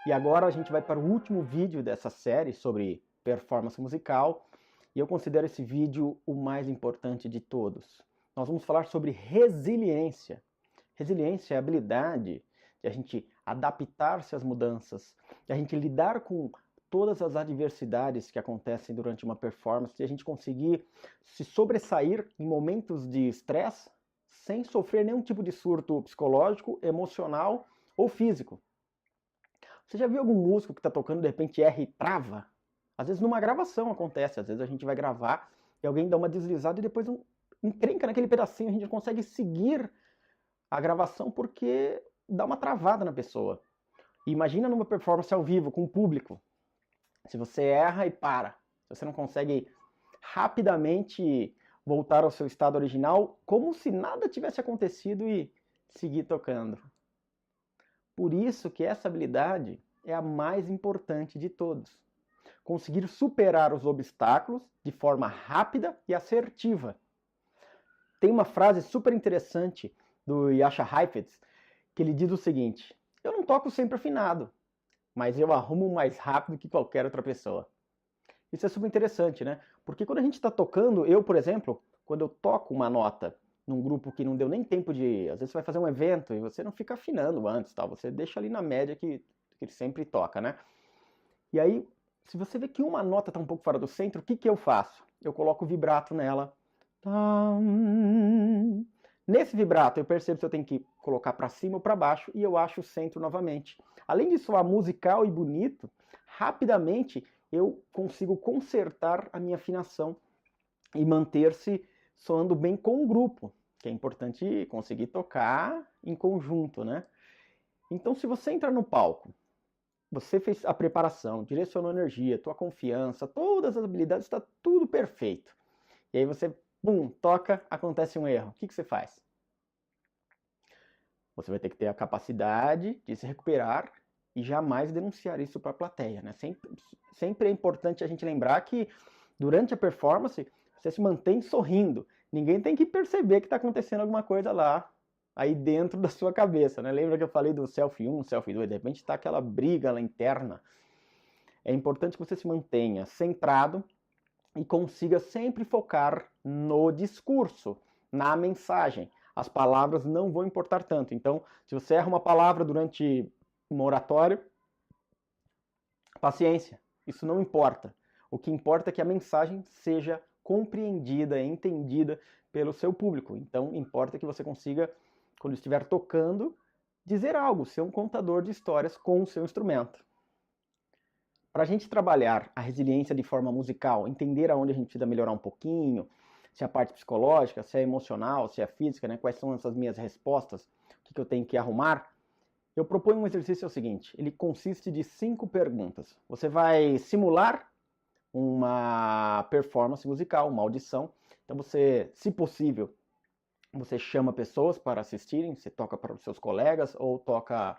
E agora a gente vai para o último vídeo dessa série sobre performance musical, e eu considero esse vídeo o mais importante de todos. Nós vamos falar sobre resiliência. Resiliência é a habilidade de a gente adaptar-se às mudanças, de a gente lidar com todas as adversidades que acontecem durante uma performance, de a gente conseguir se sobressair em momentos de estresse sem sofrer nenhum tipo de surto psicológico, emocional ou físico. Você já viu algum músico que está tocando, de repente erra e trava? Às vezes numa gravação acontece, às vezes a gente vai gravar e alguém dá uma deslizada e depois encrenca naquele pedacinho, a gente não consegue seguir a gravação porque dá uma travada na pessoa. E imagina numa performance ao vivo, com o público. Se você erra e para, se você não consegue rapidamente voltar ao seu estado original, como se nada tivesse acontecido e seguir tocando. Por isso que essa habilidade é a mais importante de todos. Conseguir superar os obstáculos de forma rápida e assertiva. Tem uma frase super interessante do Jascha Heifetz, que ele diz o seguinte: eu não toco sempre afinado, mas eu arrumo mais rápido que qualquer outra pessoa. Isso é super interessante, né? Porque quando a gente está tocando, eu, por exemplo, quando eu toco uma nota num grupo que não deu nem tempo de... Às vezes você vai fazer um evento e você não fica afinando antes, tal. Você deixa ali na média que ele sempre toca, né? E aí, se você vê que uma nota está um pouco fora do centro, o que, que eu faço? Eu coloco o vibrato nela. Nesse vibrato eu percebo se eu tenho que colocar para cima ou para baixo e eu acho o centro novamente. Além de soar musical e bonito, rapidamente eu consigo consertar a minha afinação e manter-se soando bem com o grupo, que é importante conseguir tocar em conjunto, né? Então, se você entrar no palco, você fez a preparação, direcionou a energia, tua confiança, todas as habilidades, está tudo perfeito. E aí você, toca, acontece um erro. O que você faz? Você vai ter que ter a capacidade de se recuperar e jamais denunciar isso para a plateia, né? Sempre é importante a gente lembrar que durante a performance você se mantém sorrindo. Ninguém tem que perceber que está acontecendo alguma coisa lá, aí dentro da sua cabeça, né? Lembra que eu falei do selfie 1, selfie 2? De repente está aquela briga lá interna. É importante que você se mantenha centrado e consiga sempre focar no discurso, na mensagem. As palavras não vão importar tanto. Então, se você erra uma palavra durante uma oratória, paciência, isso não importa. O que importa é que a mensagem seja compreendida, entendida pelo seu público. Então, importa que você consiga, quando estiver tocando, dizer algo, ser um contador de histórias com o seu instrumento. Para a gente trabalhar a resiliência de forma musical, entender aonde a gente precisa melhorar um pouquinho, se é a parte psicológica, se é emocional, se é física, né? Quais são essas minhas respostas, o que eu tenho que arrumar, eu proponho um exercício é o seguinte, ele consiste de 5 perguntas. Você vai simular uma performance musical, uma audição. Então você, se possível, você chama pessoas para assistirem, você toca para os seus colegas ou toca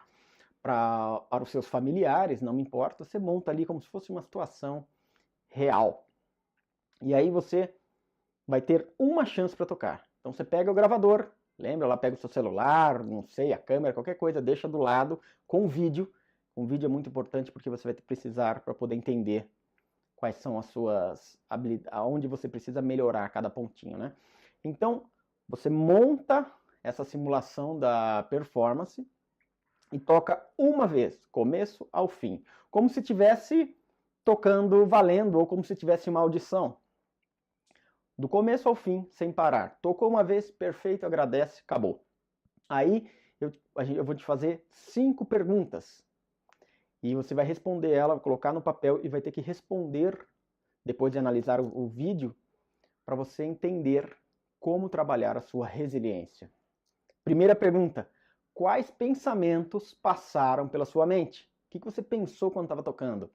para os seus familiares, não me importa, você monta ali como se fosse uma situação real. E aí você vai ter uma chance para tocar. Então você pega o gravador, lembra lá, pega o seu celular, não sei, a câmera, qualquer coisa, deixa do lado com o vídeo. Um vídeo é muito importante porque você vai precisar para poder entender quais são as suas habilidades, aonde você precisa melhorar cada pontinho, né? Então, você monta essa simulação da performance e toca uma vez, começo ao fim, como se estivesse tocando valendo ou como se tivesse uma audição. Do começo ao fim, sem parar. Tocou uma vez, perfeito, agradece, acabou. Aí eu vou te fazer 5 perguntas. E você vai responder ela, colocar no papel e vai ter que responder, depois de analisar o vídeo, para você entender como trabalhar a sua resiliência. Primeira pergunta: quais pensamentos passaram pela sua mente? O que você pensou quando estava tocando?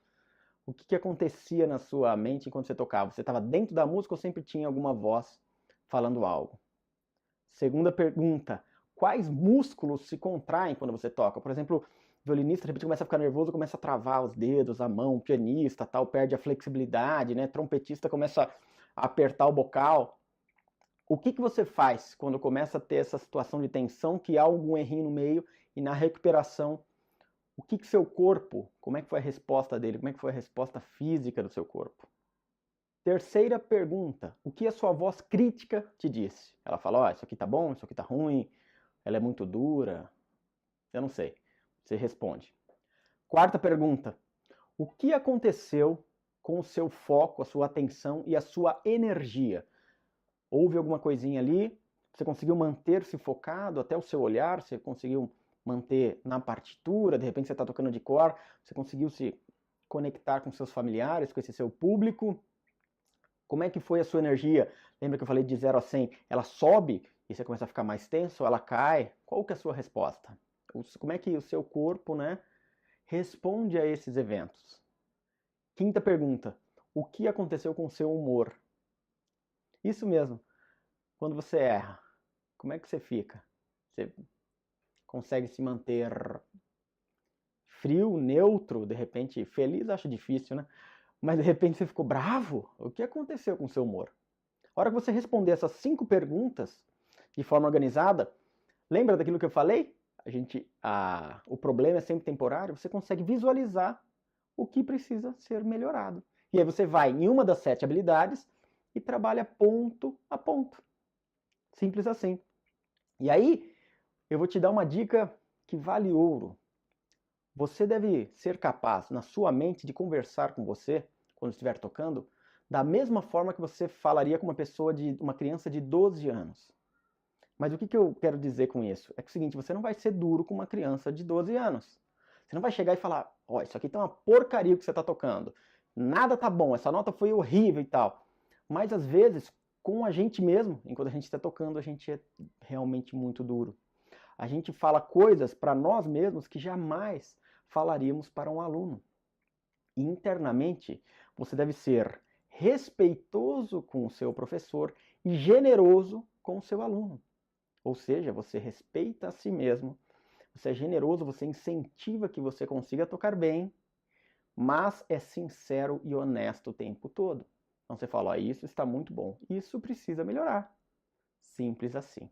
O que acontecia na sua mente enquanto você tocava? Você estava dentro da música ou sempre tinha alguma voz falando algo? Segunda pergunta: quais músculos se contraem quando você toca? Por exemplo, o violinista de repente começa a ficar nervoso, começa a travar os dedos, a mão, o pianista tal, perde a flexibilidade, né? Trompetista começa a apertar o bocal. O que você faz quando começa a ter essa situação de tensão, que há algum errinho no meio e na recuperação O que seu corpo, como é que foi a resposta dele? Como é que foi a resposta física do seu corpo? Terceira pergunta, o que a sua voz crítica te disse? Ela fala, ó, isso aqui tá bom, isso aqui tá ruim, ela é muito dura, eu não sei. Você responde. Quarta pergunta, o que aconteceu com o seu foco, a sua atenção e a sua energia? Houve alguma coisinha ali? Você conseguiu manter-se focado até o seu olhar? Você conseguiu manter na partitura? De repente você está tocando de cor? Você conseguiu se conectar com seus familiares, com esse seu público? Como é que foi a sua energia? Lembra que eu falei de 0 a 100? Ela sobe e você começa a ficar mais tenso? Ela cai? Qual que é a sua resposta? Como é que o seu corpo, né, responde a esses eventos? Quinta pergunta. O que aconteceu com o seu humor? Isso mesmo. Quando você erra, como é que você fica? Você consegue se manter frio, neutro, de repente feliz? Acho difícil, né? Mas de repente você ficou bravo? O que aconteceu com o seu humor? A hora que você responder essas 5 perguntas de forma organizada, lembra daquilo que eu falei? O problema é sempre temporário. Você consegue visualizar o que precisa ser melhorado. E aí você vai em uma das 7 habilidades e trabalha ponto a ponto. Simples assim. E aí, eu vou te dar uma dica que vale ouro. Você deve ser capaz, na sua mente, de conversar com você, quando estiver tocando, da mesma forma que você falaria com uma criança de 12 anos. Mas o que eu quero dizer com isso? É que é o seguinte, você não vai ser duro com uma criança de 12 anos. Você não vai chegar e falar, ó, isso aqui tá uma porcaria que você tá tocando. Nada tá bom, essa nota foi horrível e tal. Mas às vezes, com a gente mesmo, enquanto a gente está tocando, a gente é realmente muito duro. A gente fala coisas para nós mesmos que jamais falaríamos para um aluno. E internamente, você deve ser respeitoso com o seu professor e generoso com o seu aluno. Ou seja, você respeita a si mesmo, você é generoso, você incentiva que você consiga tocar bem, mas é sincero e honesto o tempo todo. Então você fala, isso está muito bom, isso precisa melhorar. Simples assim.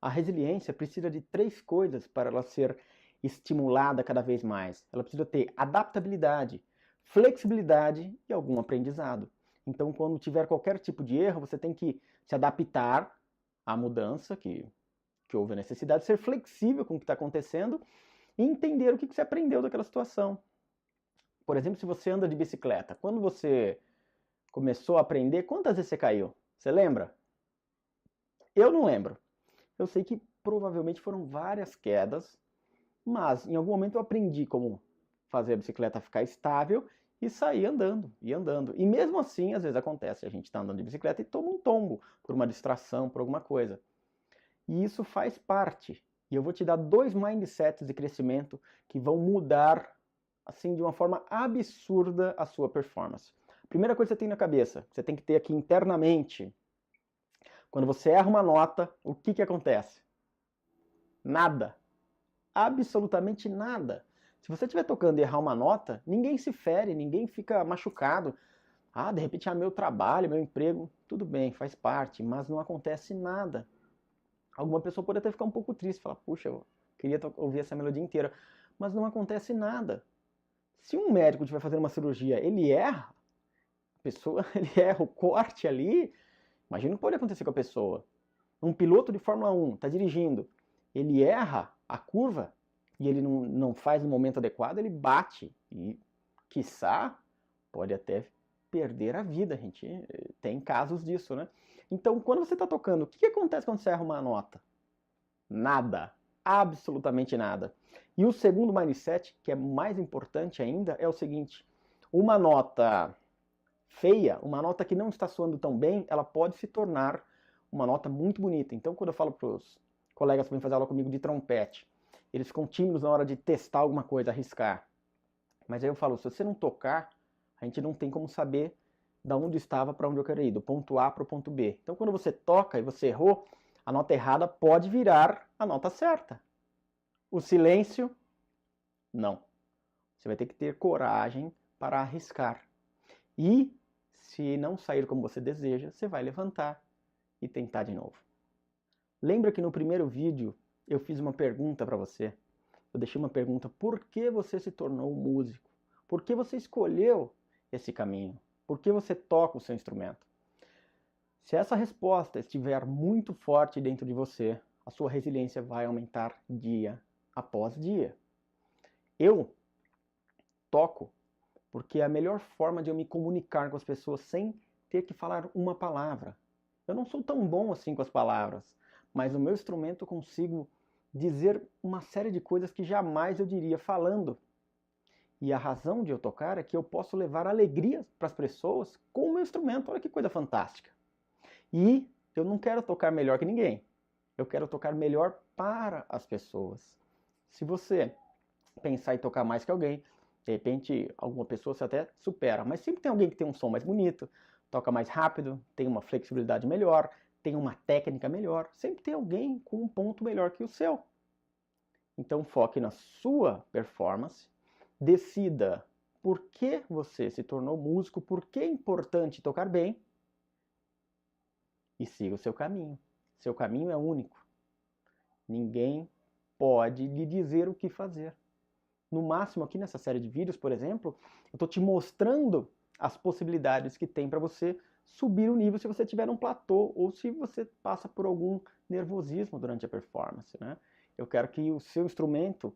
A resiliência precisa de 3 coisas para ela ser estimulada cada vez mais. Ela precisa ter adaptabilidade, flexibilidade e algum aprendizado. Então, quando tiver qualquer tipo de erro, você tem que se adaptar à mudança que houve a necessidade, ser flexível com o que está acontecendo e entender o que você aprendeu daquela situação. Por exemplo, se você anda de bicicleta, quando você começou a aprender, quantas vezes você caiu? Você lembra? Eu não lembro. Eu sei que provavelmente foram várias quedas, mas em algum momento eu aprendi como fazer a bicicleta ficar estável e sair andando, e andando. E mesmo assim, às vezes acontece, a gente está andando de bicicleta e toma um tombo por uma distração, por alguma coisa. E isso faz parte. E eu vou te dar 2 mindsets de crescimento que vão mudar, assim, de uma forma absurda a sua performance. Primeira coisa que você tem na cabeça, você tem que ter aqui internamente. Quando você erra uma nota, o que acontece? Nada. Absolutamente nada. Se você estiver tocando e errar uma nota, ninguém se fere, ninguém fica machucado. Ah, de repente é meu trabalho, meu emprego. Tudo bem, faz parte, mas não acontece nada. Alguma pessoa pode até ficar um pouco triste, falar, puxa, eu queria ouvir essa melodia inteira. Mas não acontece nada. Se um médico estiver fazendo uma cirurgia, ele erra, a pessoa, ele erra o corte ali, imagina o que pode acontecer com a pessoa. Um piloto de Fórmula 1 está dirigindo, ele erra a curva e ele não faz no momento adequado, ele bate e, quiçá, pode até perder a vida. A gente tem casos disso, né? Então, quando você está tocando, o que acontece quando você erra uma nota? Nada. Absolutamente nada. E o segundo mindset, que é mais importante ainda, é o seguinte: uma nota feia, uma nota que não está soando tão bem, ela pode se tornar uma nota muito bonita. Então, quando eu falo para os colegas que vêm fazer aula comigo de trompete, eles ficam tímidos na hora de testar alguma coisa, arriscar. Mas aí eu falo, se você não tocar, a gente não tem como saber da onde estava para onde eu quero ir, do ponto A para o ponto B. Então, quando você toca e você errou, a nota errada pode virar a nota certa. O silêncio, não. Você vai ter que ter coragem para arriscar. E, se não sair como você deseja, você vai levantar e tentar de novo. Lembra que no primeiro vídeo eu fiz uma pergunta para você? eu deixei uma pergunta: por que você se tornou músico? Por que você escolheu esse caminho? Por que você toca o seu instrumento? Se essa resposta estiver muito forte dentro de você, a sua resiliência vai aumentar dia após dia. Eu toco porque é a melhor forma de eu me comunicar com as pessoas sem ter que falar uma palavra. Eu não sou tão bom assim com as palavras, mas no meu instrumento eu consigo dizer uma série de coisas que jamais eu diria falando. E a razão de eu tocar é que eu posso levar alegria para as pessoas com o meu instrumento. Olha que coisa fantástica. E eu não quero tocar melhor que ninguém. Eu quero tocar melhor para as pessoas. Se você pensar em tocar mais que alguém, de repente alguma pessoa você até supera, mas sempre tem alguém que tem um som mais bonito, toca mais rápido, tem uma flexibilidade melhor, tem uma técnica melhor, sempre tem alguém com um ponto melhor que o seu. Então foque na sua performance, decida por que você se tornou músico, por que é importante tocar bem e siga o seu caminho. Seu caminho é único. Ninguém pode lhe dizer o que fazer. No máximo aqui nessa série de vídeos, por exemplo, eu estou te mostrando as possibilidades que tem para você subir o nível se você tiver um platô ou se você passa por algum nervosismo durante a performance, né? Eu quero que o seu instrumento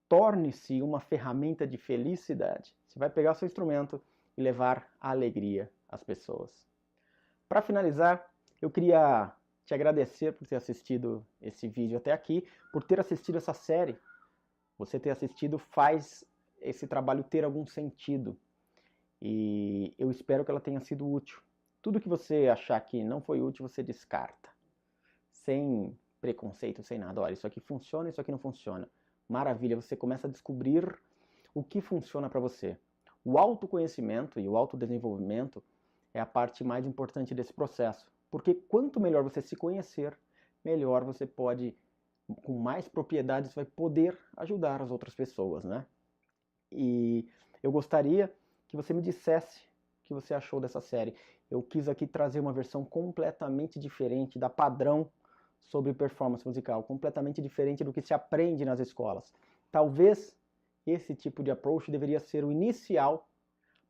torne-se uma ferramenta de felicidade. Você vai pegar o seu instrumento e levar a alegria às pessoas. Para finalizar, eu queria te agradecer por ter assistido esse vídeo até aqui, por ter assistido essa série. Você ter assistido faz esse trabalho ter algum sentido. E eu espero que ela tenha sido útil. Tudo que você achar que não foi útil, você descarta. Sem preconceito, sem nada. Olha, isso aqui funciona, isso aqui não funciona. Maravilha, você começa a descobrir o que funciona para você. O autoconhecimento e o autodesenvolvimento é a parte mais importante desse processo. Porque quanto melhor você se conhecer, melhor você pode, com mais propriedade, você vai poder ajudar as outras pessoas, né? E eu gostaria que você me dissesse o que você achou dessa série. Eu quis aqui trazer uma versão completamente diferente da padrão sobre performance musical, completamente diferente do que se aprende nas escolas. Talvez esse tipo de approach deveria ser o inicial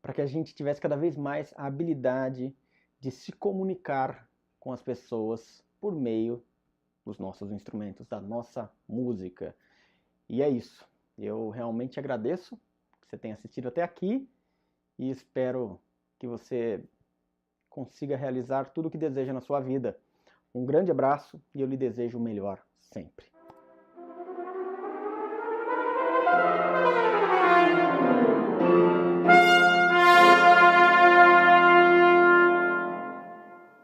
para que a gente tivesse cada vez mais a habilidade de se comunicar com as pessoas por meio dos nossos instrumentos, da nossa música. E é isso. Eu realmente agradeço que você tenha assistido até aqui e espero que você consiga realizar tudo o que deseja na sua vida. Um grande abraço e eu lhe desejo o melhor sempre.